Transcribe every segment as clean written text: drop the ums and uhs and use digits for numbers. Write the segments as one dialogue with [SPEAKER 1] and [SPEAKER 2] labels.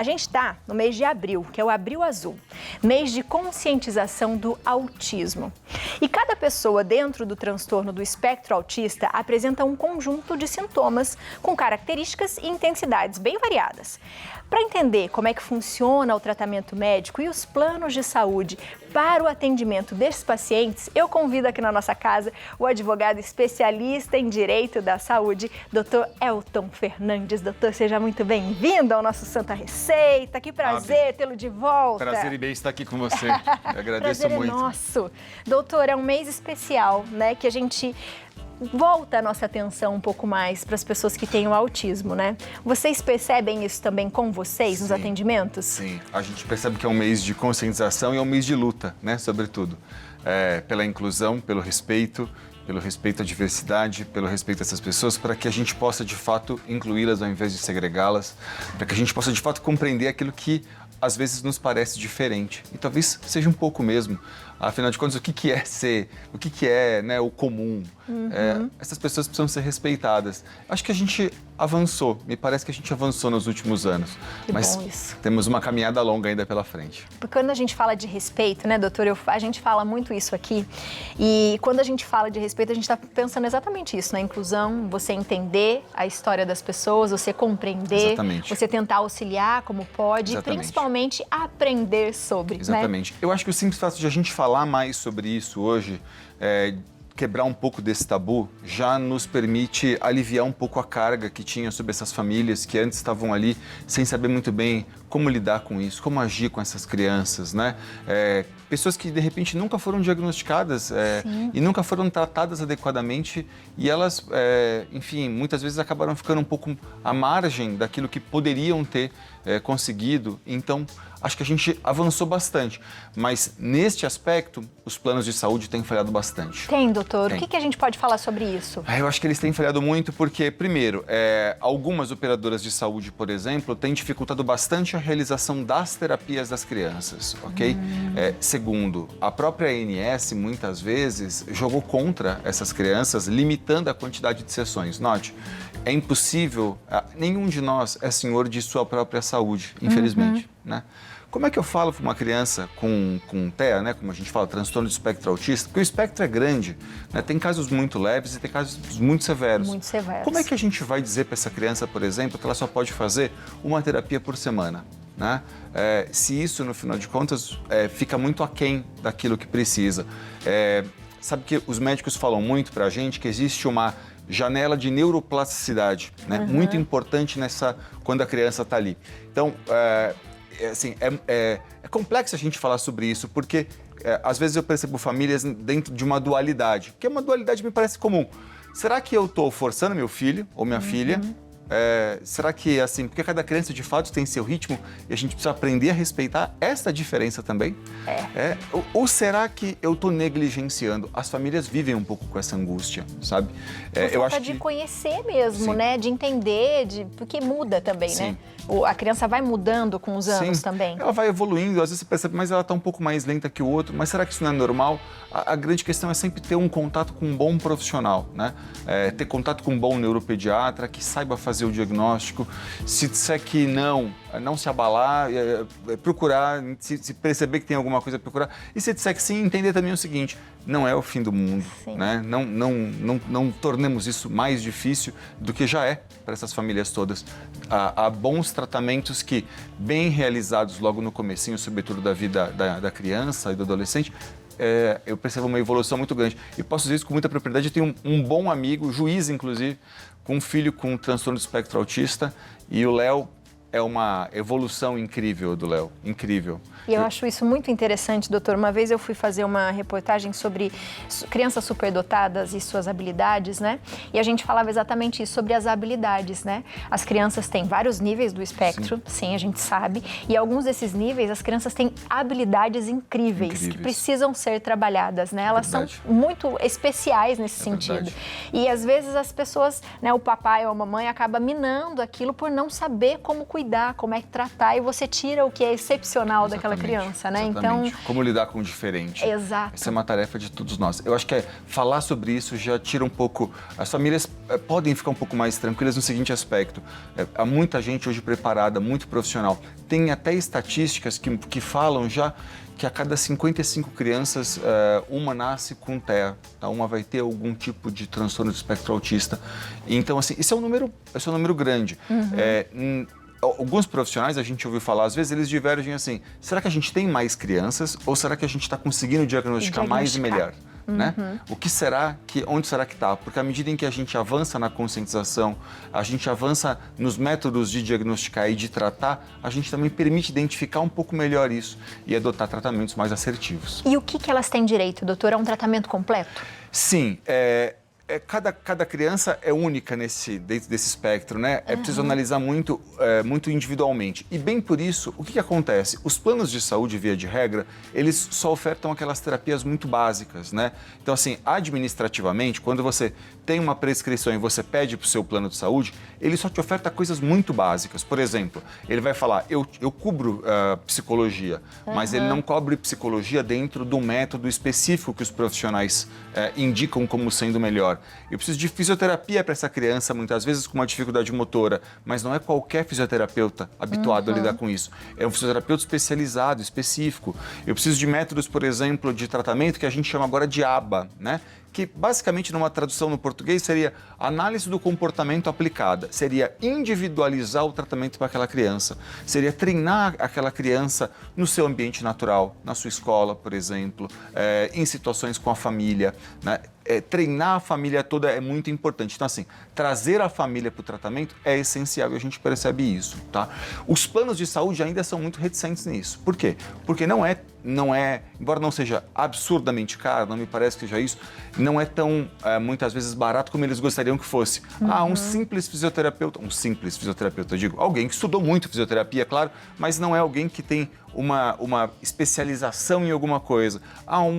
[SPEAKER 1] A gente está no mês de abril, que é o Abril Azul, mês de conscientização do autismo. E cada pessoa dentro do transtorno do espectro autista apresenta um conjunto de sintomas com características e intensidades bem variadas. Para entender como é que funciona o tratamento médico e os planos de saúde para o atendimento desses pacientes, eu convido aqui na nossa casa o advogado especialista em Direito da Saúde, Dr. Elton Fernandes. Doutor, seja muito bem-vindo ao nosso Santa Receita. Que prazer tê-lo de volta.
[SPEAKER 2] Prazer imenso estar aqui com você. Eu agradeço
[SPEAKER 1] prazer
[SPEAKER 2] muito.
[SPEAKER 1] É nosso. Doutor, é um mês especial, né, que a gente volta a nossa atenção um pouco mais para as pessoas que têm o autismo, né? Vocês percebem isso também com vocês nos atendimentos?
[SPEAKER 2] Sim, a gente percebe que é um mês de conscientização e é um mês de luta, né, sobretudo. Pela inclusão, pelo respeito à diversidade, pelo respeito a essas pessoas, para que a gente possa, de fato, incluí-las ao invés de segregá-las, para que a gente possa, de fato, compreender aquilo que às vezes nos parece diferente. E talvez seja um pouco mesmo. Afinal de contas, o que é, né, o comum? Essas pessoas precisam ser respeitadas. Acho que a gente avançou, me parece que a gente avançou nos últimos anos. Mas
[SPEAKER 1] bom isso.
[SPEAKER 2] Temos uma caminhada longa ainda pela frente.
[SPEAKER 1] Porque quando a gente fala de respeito, né, doutor, a gente fala muito isso aqui. E quando a gente fala de respeito, a gente está pensando exatamente isso, na inclusão, você entender a história das pessoas, você compreender,
[SPEAKER 2] Exatamente.
[SPEAKER 1] Você tentar auxiliar como pode,
[SPEAKER 2] Exatamente.
[SPEAKER 1] E principalmente aprender sobre,
[SPEAKER 2] Exatamente.
[SPEAKER 1] Né?
[SPEAKER 2] Eu acho que o simples fato de a gente falar mais sobre isso hoje, quebrar um pouco desse tabu, já nos permite aliviar um pouco a carga que tinha sobre essas famílias que antes estavam ali sem saber muito bem como lidar com isso, como agir com essas crianças, né? Pessoas que, de repente, nunca foram diagnosticadas e nunca foram tratadas adequadamente e elas, enfim, muitas vezes acabaram ficando um pouco à margem daquilo que poderiam ter conseguido. Então, acho que a gente avançou bastante, mas neste aspecto, os planos de saúde têm falhado bastante.
[SPEAKER 1] Tem, doutor.
[SPEAKER 2] Tem.
[SPEAKER 1] O que a gente pode falar sobre isso?
[SPEAKER 2] Eu acho que eles têm falhado muito porque, primeiro, algumas operadoras de saúde, por exemplo, têm dificultado bastante a realização das terapias das crianças, ok? Segundo, a própria ANS, muitas vezes, jogou contra essas crianças, limitando a quantidade de sessões. Note, é impossível, nenhum de nós é senhor de sua própria saúde, infelizmente, né? Como é que eu falo para uma criança com TEA, né, como a gente fala, transtorno de espectro autista? Porque o espectro é grande, né? Tem casos muito leves e tem casos muito severos.
[SPEAKER 1] Muito severos.
[SPEAKER 2] Como é que a gente vai dizer para essa criança, por exemplo, que ela só pode fazer uma terapia por semana, né? Se isso, no final de contas, fica muito aquém daquilo que precisa. Sabe que os médicos falam muito para a gente que existe uma janela de neuroplasticidade, né? Muito importante quando a criança está ali. Então, é complexo a gente falar sobre isso, porque às vezes eu percebo famílias dentro de uma dualidade, que é uma dualidade me parece comum. Será que eu estou forçando meu filho ou minha filha? Será que, assim, porque cada criança de fato tem seu ritmo e a gente precisa aprender a respeitar essa diferença também? Ou será que eu estou negligenciando? As famílias vivem um pouco com essa angústia, sabe?
[SPEAKER 1] Eu acho de conhecer mesmo, né? De entender, porque muda também, né? A criança vai mudando com os anos também.
[SPEAKER 2] Ela vai evoluindo, às vezes você percebe, mas ela está um pouco mais lenta que o outro. Mas será que isso não é normal? A grande questão é sempre ter um contato com um bom profissional, né? Ter contato com um bom neuropediatra que saiba fazer o diagnóstico. Se disser que não se abalar, procurar, se perceber que tem alguma coisa a procurar. E se disser que sim, entender também o seguinte, não é o fim do mundo, né? Não tornemos isso mais difícil do que já é para essas famílias todas. Há bons tratamentos que, bem realizados logo no comecinho, sobretudo da vida da criança e do adolescente, eu percebo uma evolução muito grande. E posso dizer isso com muita propriedade. Eu tenho um bom amigo, juiz inclusive, com um filho com transtorno de espectro autista, e o Léo é uma evolução incrível do Léo, incrível.
[SPEAKER 1] E eu acho isso muito interessante, doutor. Uma vez eu fui fazer uma reportagem sobre crianças superdotadas e suas habilidades, né? E a gente falava exatamente isso, sobre as habilidades, né? As crianças têm vários níveis do espectro, sim, a gente sabe. E alguns desses níveis, as crianças têm habilidades incríveis. Que precisam ser trabalhadas, né? Elas são muito especiais nesse sentido. E às vezes as pessoas, né, o papai ou a mamãe acaba minando aquilo por não saber como cuidar cuidar, como é que tratar, e você tira o que é excepcional daquela criança, né?
[SPEAKER 2] Exatamente.
[SPEAKER 1] Então,
[SPEAKER 2] como lidar com o diferente.
[SPEAKER 1] Exato.
[SPEAKER 2] Essa é uma tarefa de todos nós. Eu acho que falar sobre isso já tira um pouco... As famílias podem ficar um pouco mais tranquilas no seguinte aspecto. Há muita gente hoje preparada, muito profissional. Tem até estatísticas que falam já que a cada 55 crianças, uma nasce com TEA, tá? Uma vai ter algum tipo de transtorno do espectro autista. Então, assim, esse é um número grande. Alguns profissionais, a gente ouviu falar, às vezes eles divergem assim, será que a gente tem mais crianças ou será que a gente está conseguindo diagnosticar mais e melhor? Né? Onde será que está? Porque à medida em que a gente avança na conscientização, a gente avança nos métodos de diagnosticar e de tratar, a gente também permite identificar um pouco melhor isso e adotar tratamentos mais assertivos.
[SPEAKER 1] E o que elas têm direito, doutor? É um tratamento completo?
[SPEAKER 2] Sim, cada criança é única dentro desse espectro, né? É preciso analisar muito individualmente. E bem por isso, o que acontece? Os planos de saúde, via de regra, eles só ofertam aquelas terapias muito básicas, né? Então, assim, administrativamente, quando você tem uma prescrição e você pede para o seu plano de saúde, ele só te oferta coisas muito básicas. Por exemplo, ele vai falar, eu cubro psicologia, mas ele não cobre psicologia dentro do método específico que os profissionais indicam como sendo melhor. Eu preciso de fisioterapia para essa criança, muitas vezes com uma dificuldade motora, mas não é qualquer fisioterapeuta habituado a lidar com isso. É um fisioterapeuta especializado, específico. Eu preciso de métodos, por exemplo, de tratamento que a gente chama agora de ABA, né? Que basicamente numa tradução no português seria análise do comportamento aplicada, seria individualizar o tratamento para aquela criança, seria treinar aquela criança no seu ambiente natural, na sua escola, por exemplo, em situações com a família, né? Treinar a família toda é muito importante. Então, assim, trazer a família para o tratamento é essencial e a gente percebe isso, tá? Os planos de saúde ainda são muito reticentes nisso. Por quê? Porque não é, embora não seja absurdamente caro, não me parece que seja isso, não é tão, muitas vezes, barato como eles gostariam que fosse. Um simples fisioterapeuta, eu digo, alguém que estudou muito fisioterapia, claro, mas não é alguém que tem uma especialização em alguma coisa.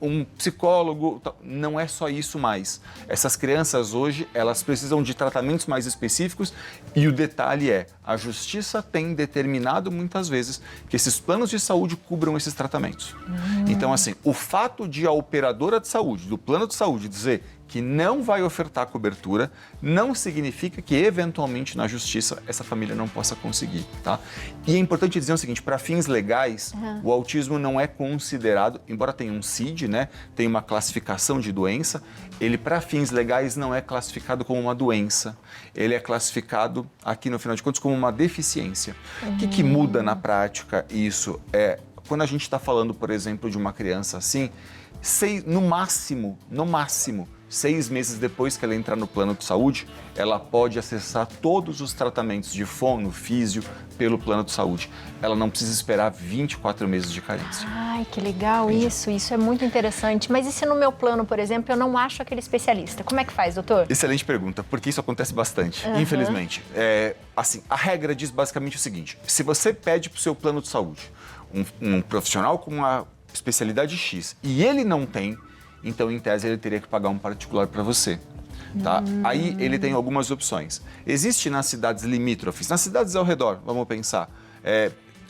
[SPEAKER 2] Um psicólogo, não é só isso mais. Essas crianças hoje, elas precisam de tratamentos mais específicos e o detalhe a justiça tem determinado muitas vezes que esses planos de saúde cubram esses tratamentos. Então, assim, o fato de a operadora de saúde, do plano de saúde, dizer que não vai ofertar cobertura, não significa que, eventualmente, na justiça, essa família não possa conseguir, tá? E é importante dizer o seguinte, para fins legais, o autismo não é considerado, embora tenha um CID, né, tem uma classificação de doença, ele, para fins legais, não é classificado como uma doença, ele é classificado, aqui no final de contas, como uma deficiência. O que muda na prática isso? Quando a gente está falando, por exemplo, de uma criança assim, no máximo, 6 meses depois que ela entrar no plano de saúde, ela pode acessar todos os tratamentos de fono, físio, pelo plano de saúde. Ela não precisa esperar 24 meses de carência.
[SPEAKER 1] Ai, que legal isso é muito interessante. Mas e se no meu plano, por exemplo, eu não acho aquele especialista? Como é que faz, doutor?
[SPEAKER 2] Excelente pergunta, porque isso acontece bastante, infelizmente. Assim, a regra diz basicamente o seguinte, se você pede para o seu plano de saúde um profissional com uma especialidade X e ele não tem, então, em tese, ele teria que pagar um particular para você. Tá? Aí ele tem algumas opções. Existe nas cidades limítrofes, nas cidades ao redor, vamos pensar,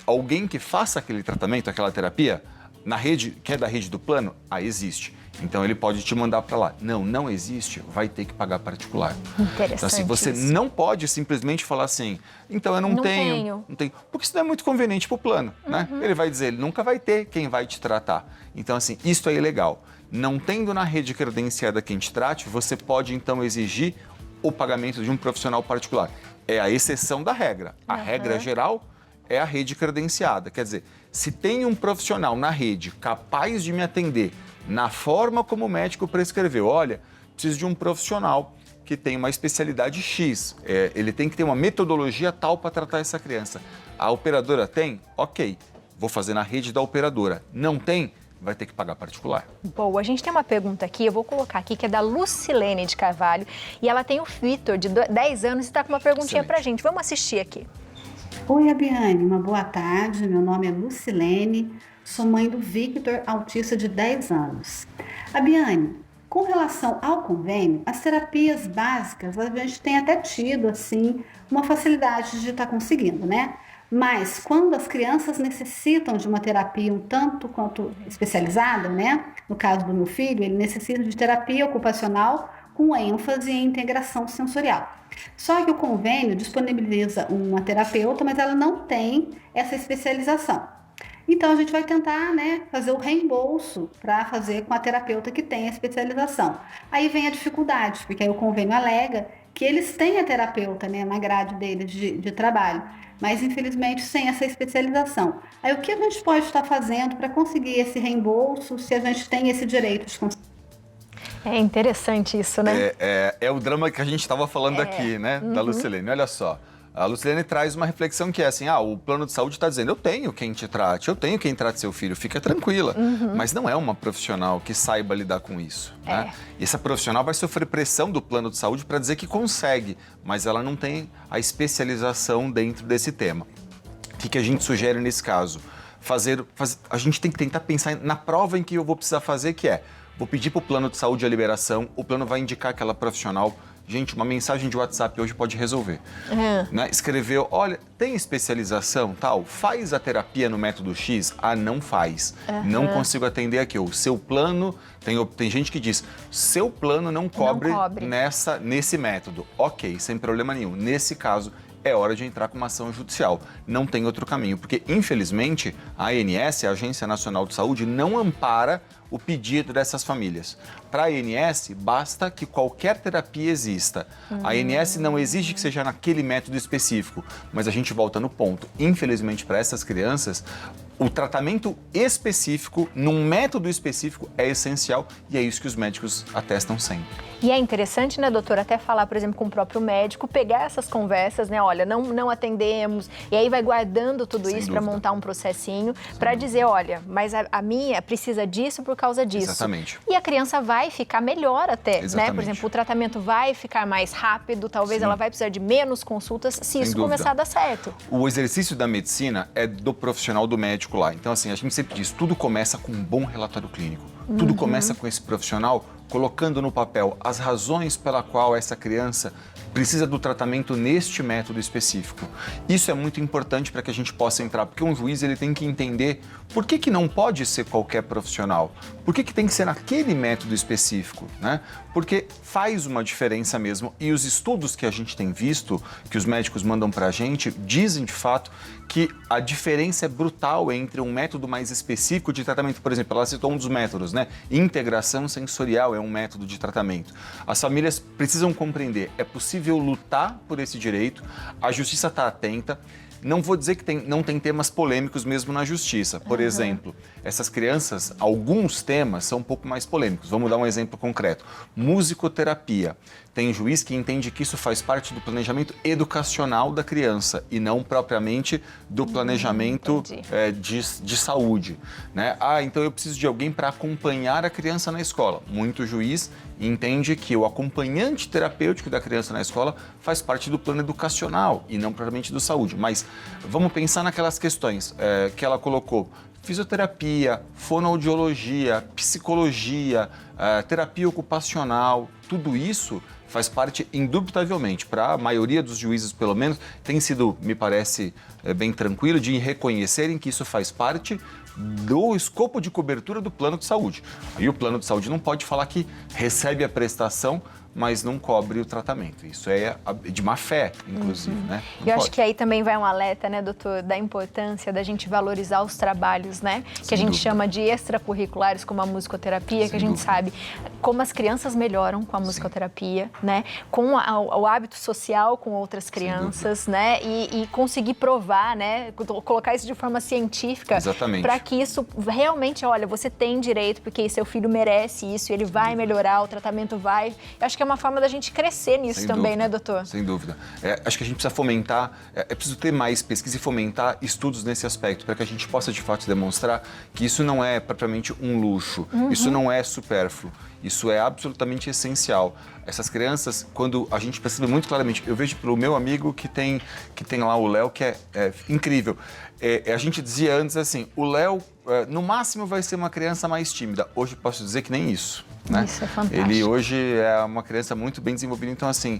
[SPEAKER 2] alguém que faça aquele tratamento, aquela terapia, na rede, que é da rede do plano? Existe. Então ele pode te mandar para lá. Não existe, vai ter que pagar particular.
[SPEAKER 1] Interessante.
[SPEAKER 2] Então, assim, você não pode simplesmente falar assim, então eu não tenho. Porque isso não é muito conveniente para o plano, né? Ele vai dizer, ele nunca vai ter quem vai te tratar. Então, assim, isso é ilegal. Não tendo na rede credenciada quem te trate, você pode então exigir o pagamento de um profissional particular. É a exceção da regra. A regra geral é a rede credenciada. Quer dizer, se tem um profissional na rede capaz de me atender na forma como o médico prescreveu, olha, preciso de um profissional que tem uma especialidade X, ele tem que ter uma metodologia tal para tratar essa criança. A operadora tem? Ok, vou fazer na rede da operadora. Não tem? Vai ter que pagar particular.
[SPEAKER 1] Boa, a gente tem uma pergunta aqui, eu vou colocar aqui, que é da Lucilene de Carvalho, e ela tem o Vitor, de 10 anos, e está com uma perguntinha para a gente. Vamos assistir aqui.
[SPEAKER 3] Oi, Abiane, uma boa tarde. Meu nome é Lucilene, sou mãe do Victor, autista de 10 anos. Abiane, com relação ao convênio, as terapias básicas, a gente tem até tido, assim, uma facilidade de estar conseguindo, né? Mas quando as crianças necessitam de uma terapia um tanto quanto especializada, né? No caso do meu filho, ele necessita de terapia ocupacional com ênfase em integração sensorial. Só que o convênio disponibiliza uma terapeuta, mas ela não tem essa especialização. Então, a gente vai tentar, né, fazer o reembolso para fazer com a terapeuta que tem a especialização. Aí vem a dificuldade, porque aí o convênio alega que eles têm a terapeuta, né, na grade deles de trabalho, mas infelizmente sem essa especialização. Aí o que a gente pode estar fazendo para conseguir esse reembolso, se a gente tem esse direito de conseguir?
[SPEAKER 1] É interessante isso, né?
[SPEAKER 2] É o drama que a gente estava falando aqui, né, da Lucilene. Olha só. A Lucilene traz uma reflexão que é assim, o plano de saúde está dizendo, eu tenho quem te trate, eu tenho quem trate seu filho, fica tranquila. Mas não é uma profissional que saiba lidar com isso, né? E essa profissional vai sofrer pressão do plano de saúde para dizer que consegue, mas ela não tem a especialização dentro desse tema. O que a gente sugere nesse caso? A gente tem que tentar pensar na prova em que eu vou precisar fazer, que é, vou pedir para o plano de saúde a liberação, o plano vai indicar aquela profissional. Gente, uma mensagem de WhatsApp hoje pode resolver. Né? Escreveu, olha, tem especialização, tal, faz a terapia no método X? Não faz. Não consigo atender aqui. O seu plano, tem gente que diz, seu plano não cobre. Nesse método. Ok, sem problema nenhum. Nesse caso, é hora de entrar com uma ação judicial. Não tem outro caminho, porque, infelizmente, a ANS, a Agência Nacional de Saúde, não ampara o pedido dessas famílias. Para a ANS, basta que qualquer terapia exista. A ANS não exige que seja naquele método específico, mas a gente volta no ponto. Infelizmente, para essas crianças, o tratamento específico, num método específico, é essencial e é isso que os médicos atestam sempre.
[SPEAKER 1] E é interessante, né, doutora, até falar, por exemplo, com o próprio médico, pegar essas conversas, né, olha, não atendemos, e aí vai guardando tudo isso para montar um processinho, para dizer, olha, mas a minha precisa disso por causa disso.
[SPEAKER 2] Exatamente.
[SPEAKER 1] E a criança vai ficar melhor até, né? Por exemplo, o tratamento vai ficar mais rápido, talvez ela vai precisar de menos consultas, se isso começar a dar certo.
[SPEAKER 2] O exercício da medicina é do profissional, do médico lá. Então, assim, a gente sempre diz, tudo começa com um bom relatório clínico. Tudo começa com esse profissional colocando no papel as razões pela qual essa criança precisa do tratamento neste método específico. Isso é muito importante para que a gente possa entrar, porque um juiz ele tem que entender por que não pode ser qualquer profissional, por que tem que ser naquele método específico, né? Porque faz uma diferença mesmo e os estudos que a gente tem visto, que os médicos mandam para a gente, dizem de fato que a diferença é brutal entre um método mais específico de tratamento. Por exemplo, ela citou um dos métodos, né? Integração sensorial é um método de tratamento. As famílias precisam compreender, é possível lutar por esse direito, a justiça está atenta. Não vou dizer que não tem temas polêmicos mesmo na justiça. Por exemplo, essas crianças, alguns temas são um pouco mais polêmicos. Vamos dar um exemplo concreto. Musicoterapia. Tem juiz que entende que isso faz parte do planejamento educacional da criança e não propriamente do planejamento de saúde, né? Então eu preciso de alguém para acompanhar a criança na escola. Muito juiz entende que o acompanhante terapêutico da criança na escola faz parte do plano educacional e não propriamente do saúde. Mas vamos pensar naquelas questões que ela colocou. Fisioterapia, fonoaudiologia, psicologia, terapia ocupacional, tudo isso faz parte, indubitavelmente, para a maioria dos juízes, pelo menos, tem sido, me parece, bem tranquilo de reconhecerem que isso faz parte do escopo de cobertura do plano de saúde. E o plano de saúde não pode falar que recebe a prestação, mas não cobre o tratamento. Isso é de má fé, inclusive, né?
[SPEAKER 1] Eu acho que aí também vai um alerta, né, doutor, da importância da gente valorizar os trabalhos, né? Que a gente chama de extracurriculares, como a musicoterapia, que a gente sabe como as crianças melhoram com a musicoterapia, né? Com o hábito social com outras crianças, né? E conseguir provar, né? Colocar isso de forma científica.
[SPEAKER 2] Exatamente.
[SPEAKER 1] Para que isso realmente, olha, você tem direito, porque seu filho merece isso, ele vai melhorar, o tratamento vai. Eu acho que é uma forma da gente crescer nisso também, né, doutor?
[SPEAKER 2] Sem dúvida. Acho que a gente precisa fomentar, é preciso ter mais pesquisa e fomentar estudos nesse aspecto, para que a gente possa, de fato, demonstrar que isso não é propriamente um luxo, isso não é supérfluo. Isso é absolutamente essencial. Essas crianças, quando a gente percebe muito claramente, eu vejo pelo meu amigo que tem lá o Léo, que é incrível. A gente dizia antes assim, o Léo, no máximo, vai ser uma criança mais tímida. Hoje posso dizer que nem isso. Né?
[SPEAKER 1] Isso é fantástico.
[SPEAKER 2] Ele hoje é uma criança muito bem desenvolvida, então assim,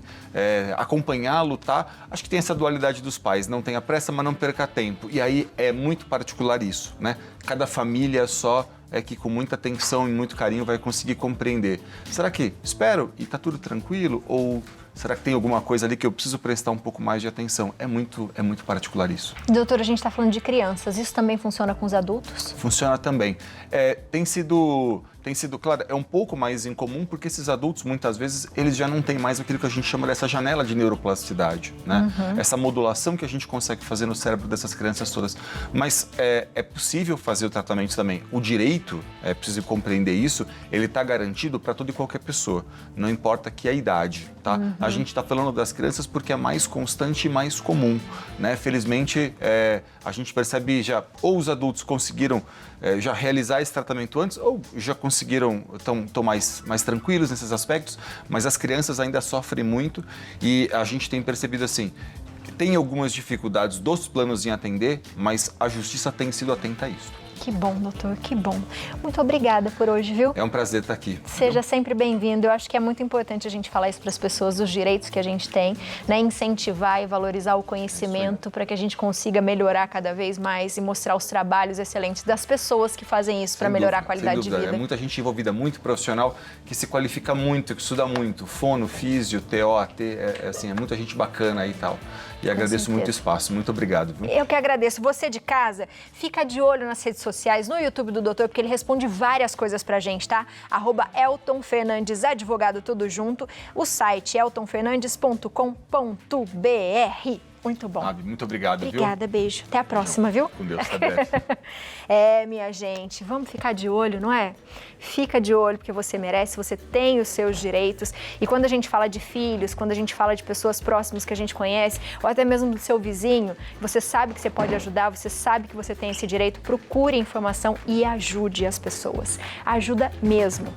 [SPEAKER 2] acompanhá-lo, tá? Acho que tem essa dualidade dos pais, não tenha pressa, mas não perca tempo. E aí é muito particular isso, né? Cada família só que com muita atenção e muito carinho vai conseguir compreender. Será que espero e tá tudo tranquilo? Ou será que tem alguma coisa ali que eu preciso prestar um pouco mais de atenção? É muito particular isso.
[SPEAKER 1] Doutor, a gente está falando de crianças, isso também funciona com os adultos?
[SPEAKER 2] Funciona também. Tem sido, claro, é um pouco mais incomum porque esses adultos, muitas vezes, eles já não têm mais aquilo que a gente chama dessa janela de neuroplasticidade, né? Essa modulação que a gente consegue fazer no cérebro dessas crianças todas. Mas é possível fazer o tratamento também. O direito, é preciso compreender isso, ele está garantido para toda e qualquer pessoa, não importa que a idade, tá? A gente está falando das crianças porque é mais constante e mais comum, né? Felizmente, a gente percebe já, ou os adultos conseguiram já realizar esse tratamento antes, ou já conseguiram, estão mais tranquilos nesses aspectos, mas as crianças ainda sofrem muito e a gente tem percebido assim, tem algumas dificuldades dos planos em atender, mas a justiça tem sido atenta a isso.
[SPEAKER 1] Que bom, doutor, que bom. Muito obrigada por hoje, viu?
[SPEAKER 2] É um prazer estar aqui.
[SPEAKER 1] Seja sempre bem-vindo. Eu acho que é muito importante a gente falar isso para as pessoas, os direitos que a gente tem, né? Incentivar e valorizar o conhecimento para que a gente consiga melhorar cada vez mais e mostrar os trabalhos excelentes das pessoas que fazem isso para melhorar a qualidade de vida.
[SPEAKER 2] É muita gente envolvida, muito profissional, que se qualifica muito, que estuda muito. Fono, físio, TO, AT, é muita gente bacana aí e tal. E agradeço muito o espaço. Muito obrigado. Viu?
[SPEAKER 1] Eu que agradeço. Você de casa, fica de olho nas redes sociais, no YouTube do doutor, porque ele responde várias coisas pra gente, tá? @Elton Fernandes, advogado, tudo junto. O site eltonfernandes.com.br. Muito bom.
[SPEAKER 2] Muito obrigado,
[SPEAKER 1] Obrigada,
[SPEAKER 2] viu?
[SPEAKER 1] beijo. Até a próxima, viu?
[SPEAKER 2] Com Deus, tá breve.
[SPEAKER 1] Minha gente, vamos ficar de olho, não é? Fica de olho porque você merece, você tem os seus direitos. E quando a gente fala de filhos, quando a gente fala de pessoas próximas que a gente conhece, ou até mesmo do seu vizinho, você sabe que você pode ajudar, você sabe que você tem esse direito, procure informação e ajude as pessoas. Ajuda mesmo.